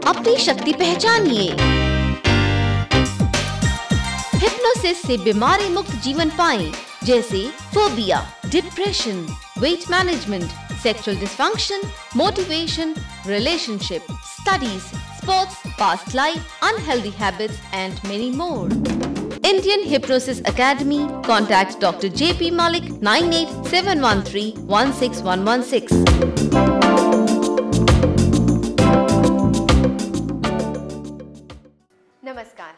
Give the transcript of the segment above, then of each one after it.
अपनी शक्ति पहचानिए। हिप्नोसिस से बीमारी मुक्त जीवन पाएं, जैसे phobia, depression, weight management, sexual dysfunction, motivation, relationship, studies, sports, past life, unhealthy habits and many more. Indian Hypnosis Academy. Contact Dr. J.P. Malik 9871316116। नमस्कार,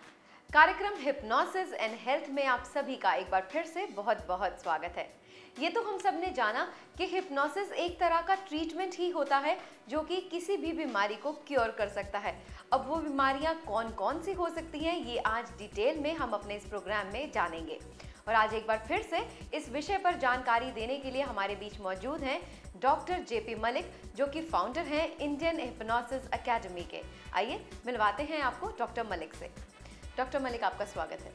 कार्यक्रम हिप्नोसिस एंड हेल्थ में आप सभी का एक बार फिर से बहुत बहुत स्वागत है। ये तो हम सब ने जाना कि हिप्नोसिस एक तरह का ट्रीटमेंट ही होता है जो कि किसी भी बीमारी को क्योर कर सकता है। अब वो बीमारियां कौन कौन सी हो सकती हैं, ये आज डिटेल में हम अपने इस प्रोग्राम में जानेंगे। और आज एक बार फिर से इस विषय पर जानकारी देने के लिए हमारे बीच मौजूद हैं डॉक्टर जेपी मलिक, जो कि फाउंडर हैं इंडियन हिप्नोसिस एकेडमी के। आइए मिलवाते हैं आपको डॉक्टर मलिक से। डॉक्टर मलिक, आपका स्वागत है।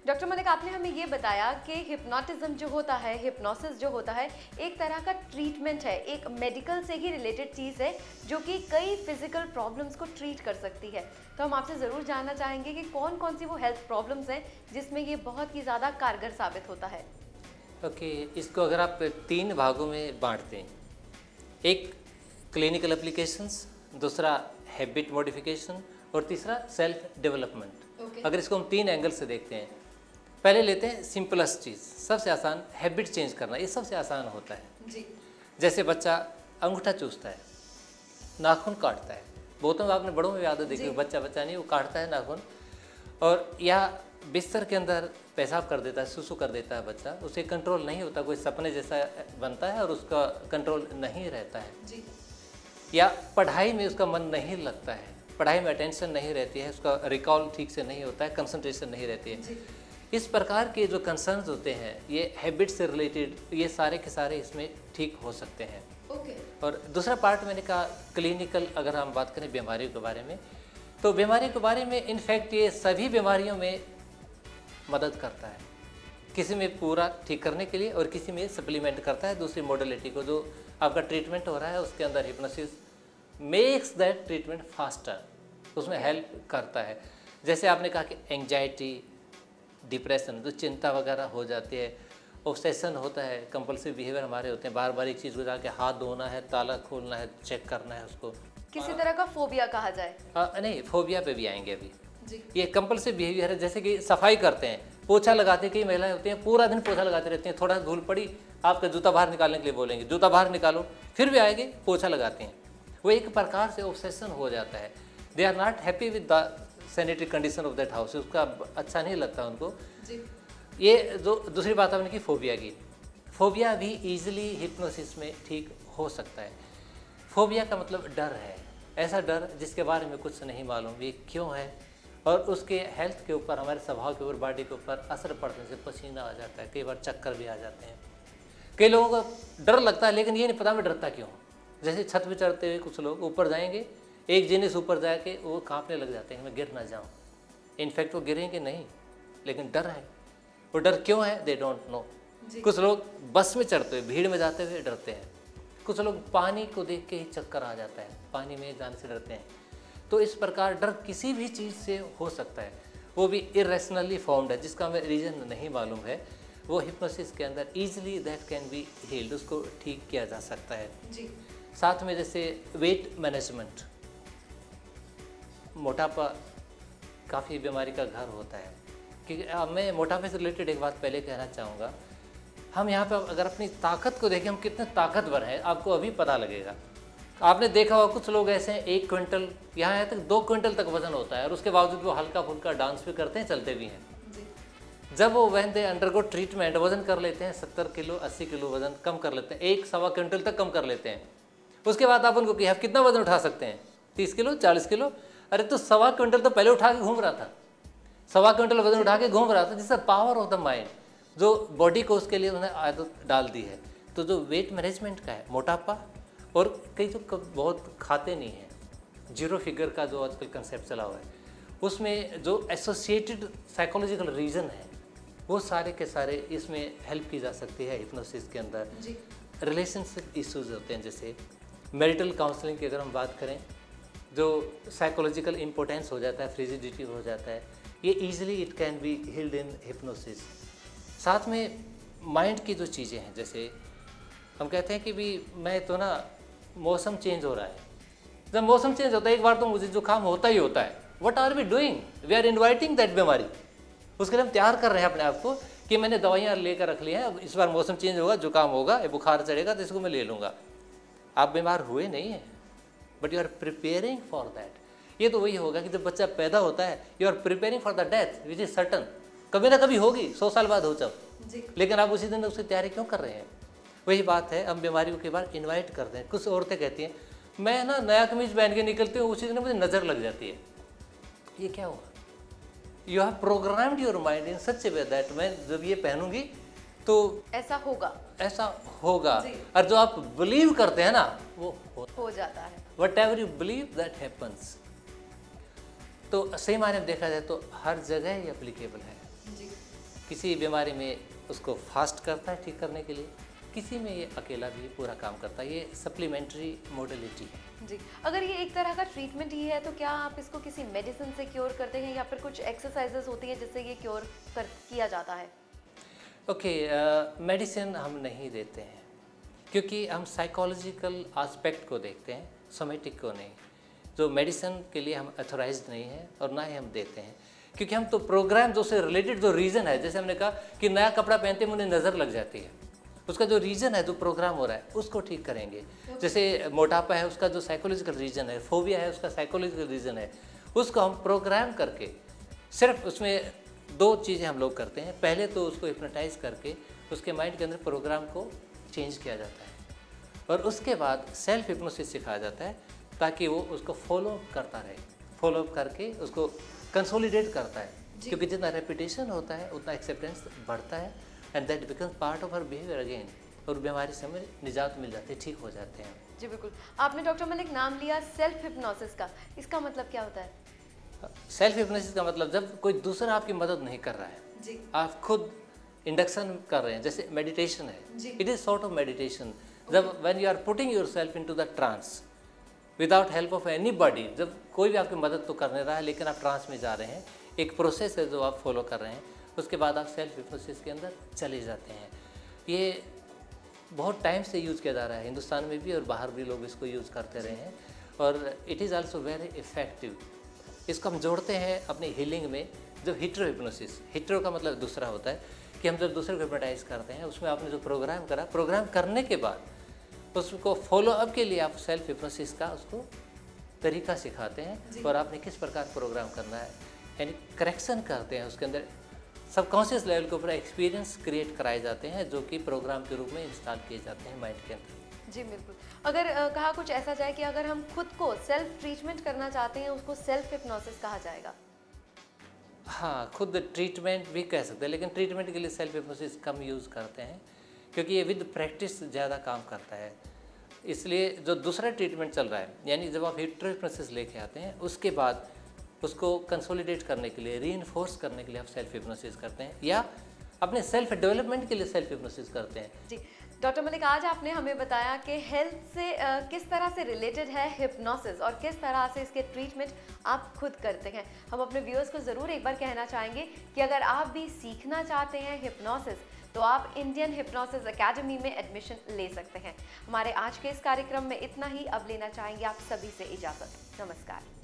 डॉक्टर मलिक, आपने हमें ये बताया कि हिप्नोटिज्म जो होता है, हिप्नोसिस जो होता है, एक तरह का ट्रीटमेंट है, एक मेडिकल से ही रिलेटेड चीज़ है जो कि कई फिजिकल प्रॉब्लम्स को ट्रीट कर सकती है। तो हम आपसे ज़रूर जानना चाहेंगे कि कौन कौन सी वो हेल्थ प्रॉब्लम्स हैं जिसमें ये बहुत ही ज़्यादा कारगर साबित होता है। ओके, इसको अगर आप 3 भागों में बांटते हैं, एक क्लिनिकल एप्लीकेशंस, दूसरा हैबिट मॉडिफिकेशन और तीसरा सेल्फ डेवलपमेंट। अगर इसको हम 3 एंगल से देखते हैं, पहले लेते हैं सिंपलेस्ट चीज़, सबसे आसान, हैबिट चेंज करना। ये सबसे आसान होता है जी। जैसे बच्चा अंगूठा चूसता है, नाखून काटता है, बहुतों में आपने बड़ों में याद देखी, बच्चा नहीं, वो काटता है नाखून, और या बिस्तर के अंदर पेशाब कर देता है, सुसु कर देता है बच्चा, उसे कंट्रोल नहीं होता, कोई सपने जैसा बनता है और उसका कंट्रोल नहीं रहता है जी। या पढ़ाई में उसका मन नहीं लगता है, पढ़ाई में अटेंशन नहीं रहती है, उसका रिकॉल ठीक से नहीं होता है, कंसंट्रेशन नहीं रहती है। इस प्रकार के जो कंसर्न्स होते हैं, ये हैबिट से रिलेटेड, ये सारे के सारे इसमें ठीक हो सकते हैं। और दूसरा पार्ट मैंने कहा क्लिनिकल, अगर हम बात करें बीमारियों के बारे में, तो बीमारियों के बारे में इनफैक्ट ये सभी बीमारियों में मदद करता है, किसी में पूरा ठीक करने के लिए और किसी में सप्लीमेंट करता है दूसरी मॉडलिटी को। जो आपका ट्रीटमेंट हो रहा है उसके अंदर hypnosis makes that treatment faster, उसमें हेल्प करता है। जैसे आपने कहा कि एंजाइटी, डिप्रेशन, जो चिंता वगैरह हो जाती है, ऑब्सेशन होता है, कंपल्सिव बिहेवियर हमारे होते हैं, बार बार एक चीज़ को जाके हाथ धोना है, ताला खोलना है, चेक करना है उसको, किसी तरह का फोबिया कहा जाए। नहीं, फोबिया पे भी आएंगे अभी जी। ये कंपल्सिव बिहेवियर है, जैसे कि सफाई करते हैं, पोछा लगाते, कई महिलाएं होती हैं पूरा दिन पोछा लगाते रहती हैं, थोड़ा धूल पड़ी आपका जूता बाहर निकालने के लिए बोलेंगे, जूता बाहर निकालो, फिर भी आएंगे पोछा लगाते हैं। वो एक प्रकार से ऑब्सेशन हो जाता है, they are not happy with the sanitary condition of that house, उसका अच्छा नहीं लगता उनको जी। ये जो दूसरी बात आपने की फोबिया की, फोबिया भी ईजिली हिप्नोसिस में ठीक हो सकता है। फोबिया का मतलब डर है, ऐसा डर जिसके बारे में कुछ नहीं मालूम ये क्यों है, और उसके हेल्थ के ऊपर, हमारे स्वभाव के ऊपर, बॉडी के ऊपर असर पड़ने से पसीना आ जाता है, कई बार चक्कर भी आ जाते हैं। कई लोगों को डर लगता है लेकिन ये नहीं पता मैं डरता क्यों। जैसे छत पे चढ़ते हुए कुछ लोग ऊपर जाएंगे, एक जिनिस ऊपर जाके वो कांपने लग जाते हैं, मैं गिर ना जाऊं। इनफैक्ट वो गिरेंगे नहीं, लेकिन डर है। वो डर क्यों है, दे डोंट नो। कुछ लोग बस में चढ़ते हुए, भीड़ में जाते हुए डरते हैं, कुछ लोग पानी को देख के ही चक्कर आ जाता है, पानी में जाने से डरते हैं। तो इस प्रकार डर किसी भी चीज़ से हो सकता है, वो भी इरेशनली फॉर्म्ड है, जिसका हमें रीज़न नहीं मालूम है, वो हिप्नोसिस के अंदर easily that can be healed, उसको ठीक किया जा सकता है जी। साथ में जैसे वेट मैनेजमेंट, मोटापा काफ़ी बीमारी का घर होता है। कि मैं मोटापे से रिलेटेड एक बात पहले कहना चाहूँगा, हम यहाँ पे अगर अपनी ताकत को देखें, हम कितने ताकतवर हैं आपको अभी पता लगेगा। आपने देखा होगा कुछ लोग ऐसे हैं 1 क्विंटल, यहाँ तक 2 क्विंटल तक वजन होता है, और उसके बावजूद वो हल्का फुल्का डांस भी करते हैं, चलते भी हैं जी। जब वो व्हेन दे अंडरगो ट्रीटमेंट वजन कर लेते हैं, 70 किलो 80 किलो वजन कम कर लेते हैं, 1-1.25 क्विंटल तक कम कर लेते हैं। उसके बाद आप उनको कि आप कितना वजन उठा सकते हैं, 30 किलो 40 किलो, अरे तो 1.25 क्विंटल तो पहले उठा के घूम रहा था, 1.25 क्विंटल वजन उठा के घूम रहा था, जिससे पावर ऑफ द माइंड, जो बॉडी को उसके लिए उन्होंने आदत डाल दी है। तो जो वेट मैनेजमेंट का है, मोटापा, और कई जो बहुत खाते नहीं हैं, 0 फिगर का जो आजकल कंसेप्ट चला हुआ है, उसमें जो एसोसिएटेड साइकोलॉजिकल रीज़न है, वो सारे के सारे इसमें हेल्प की जा सकती है हिप्नोसिस के अंदर। रिलेशनशिप इश्यूज होते हैं, जैसे मैरिटल काउंसलिंग की अगर हम बात करें, जो साइकोलॉजिकल इम्पोर्टेंस हो जाता है, फ्रिजिडिटी हो जाता है, ये easily it can be healed in hypnosis. साथ में माइंड की जो चीज़ें हैं, जैसे हम कहते हैं कि भी मैं तो ना मौसम चेंज हो रहा है, जब मौसम चेंज होता है एक बार तो मुझे जुकाम होता ही होता है। What are we doing? We are inviting that बीमारी। उसके लिए हम तैयार कर रहे हैं अपने आप को कि मैंने दवाइयाँ लेकर रख ली हैं, अब इस बार मौसम चेंज होगा, जुकाम होगा, बुखार चढ़ेगा तो इसको मैं ले लूँगा। आप बीमार हुए नहीं हैं, but you are preparing for that. ये तो वही होगा कि जब बच्चा पैदा होता है, you are preparing for the death which is certain. कभी ना कभी होगी, 100 साल बाद हो जब, लेकिन आप उसी दिन उसकी तैयारी क्यों कर रहे हैं? वही बात है, हम बीमारियों के बाद इन्वाइट करते हैं। कुछ औरतें कहती हैं मैं ना नया कमीज पहन के निकलती हूँ, उसी दिन मुझे नज़र लग जाती है। ये क्या हुआ? You have programmed your mind in such A way that मैं जब ये पहनूंगी तो ऐसा होगा। और जो आप बिलीव करते हैं ना वो हो जाता है। What ever you believe that happens. तो सही मायने में देखा जाए तो हर जगह ये एप्लीकेबल है। किसी बीमारी में उसको फास्ट करता है ठीक करने के लिए, किसी में ये अकेला भी पूरा काम करता है। ये सप्लीमेंट्री मोडलिटी है जी। अगर ये एक तरह का ट्रीटमेंट ही है तो क्या आप इसको किसी मेडिसिन से क्योर करते हैं या फिर कुछ एक्सरसाइजेस होती हैं जिससे ये क्योर किया जाता है? ओके, मेडिसिन हम नहीं देते हैं क्योंकि हम साइकोलॉजिकल एस्पेक्ट को देखते हैं, सोमेटिक को नहीं। जो मेडिसिन के लिए हम अथोराइज्ड नहीं है और ना ही हम देते हैं, क्योंकि हम तो प्रोग्राम जो से रिलेटेड जो रीज़न है, जैसे हमने कहा कि नया कपड़ा पहनते मुझे नज़र लग जाती है, उसका जो रीज़न है, जो प्रोग्राम हो रहा है उसको ठीक करेंगे। जैसे मोटापा है, उसका जो साइकोलॉजिकल रीज़न है, फोबिया है, उसका साइकोलॉजिकल रीज़न है, उसको हम प्रोग्राम करके सिर्फ उसमें 2 चीज़ें हम लोग करते हैं। पहले तो उसको हिप्नोटाइज करके उसके माइंड के अंदर प्रोग्राम को चेंज किया जाता है और उसके बाद सेल्फ हिप्नोसिस सिखाया जाता है ताकि वो उसको फॉलो करता रहे, फॉलो अप करके उसको कंसोलिडेट करता है, क्योंकि जितना रेपिटेशन होता है उतना एक्सेप्टेंस बढ़ता है and that becomes part of our behaviour again, और बीमारी से हमें निजात मिल जाती है, ठीक हो जाते हैं। जी बिल्कुल। आपने डॉक्टर मलिक नाम लिया सेल्फ हिप्नोसिस का, इसका मतलब क्या होता है? सेल्फ हिप्नोसिस का मतलब जब कोई दूसरा आपकी मदद नहीं कर रहा है जी, आप खुद इंडक्शन कर रहे हैं, जैसे मेडिटेशन है, it is sort of meditation. जब when you are putting yourself into the trance without help of anybody, जब कोई भी आपकी मदद तो कर नहीं रहा है लेकिन आप ट्रांस में जा रहे हैं, एक प्रोसेस है जो आप फॉलो कर रहे हैं, उसके बाद आप सेल्फ हिप्नोसिस के अंदर चले जाते हैं। ये बहुत टाइम से यूज़ किया जा रहा है, हिंदुस्तान में भी और बाहर भी लोग इसको यूज़ करते रहे हैं और it is also very effective. इसको हम जोड़ते हैं अपनी हीलिंग में। जब हिट्रो हिप्नोसिस, हिट्रो का मतलब दूसरा होता है कि हम जब दूसरे को हिप्नोटाइज करते हैं, उसमें आपने जो प्रोग्राम करा, प्रोग्राम करने के बाद उसको फॉलो अप के लिए आप सेल्फ हिप्नोसिस का उसको तरीका सिखाते हैं और आपने किस प्रकार प्रोग्राम करना है, यानी करेक्शन करते हैं। उसके अंदर सबकॉन्शियस लेवल के ऊपर एक्सपीरियंस क्रिएट कराए जाते हैं जो कि प्रोग्राम के रूप में इंस्टॉल किए जाते हैं माइंड के अंदर। जी बिल्कुल। अगर कहा कुछ ऐसा जाए कि अगर हम खुद को सेल्फ ट्रीटमेंट करना चाहते हैं, उसको सेल्फ हिप्नोसिस कहा जाएगा? हाँ, खुद ट्रीटमेंट भी कह सकते हैं, लेकिन ट्रीटमेंट के लिए सेल्फ हिप्नोसिस कम यूज़ करते हैं क्योंकि ये विद प्रैक्टिस ज़्यादा काम करता है। इसलिए जो दूसरा ट्रीटमेंट चल रहा है, यानी जब आप हिट्रो हिप्नोसिस लेके आते हैं उसके बाद उसको कंसोलिडेट करने के लिए, रीइंफोर्स करने के लिए आप सेल्फ हिप्नोसिस करते हैं या अपने सेल्फ डेवलपमेंट के लिए सेल्फ हिप्नोसिस करते हैं। जी डॉक्टर मलिक, आज आपने हमें बताया कि हेल्थ से किस तरह से रिलेटेड है हिप्नोसिस और किस तरह से इसके ट्रीटमेंट आप खुद करते हैं। हम अपने व्यूअर्स को ज़रूर एक बार कहना चाहेंगे कि अगर आप भी सीखना चाहते हैं हिप्नोसिस तो आप इंडियन हिप्नोसिस एकेडमी में एडमिशन ले सकते हैं। हमारे आज के इस कार्यक्रम में इतना ही। अब लेना चाहेंगे आप सभी से इजाज़त। नमस्कार।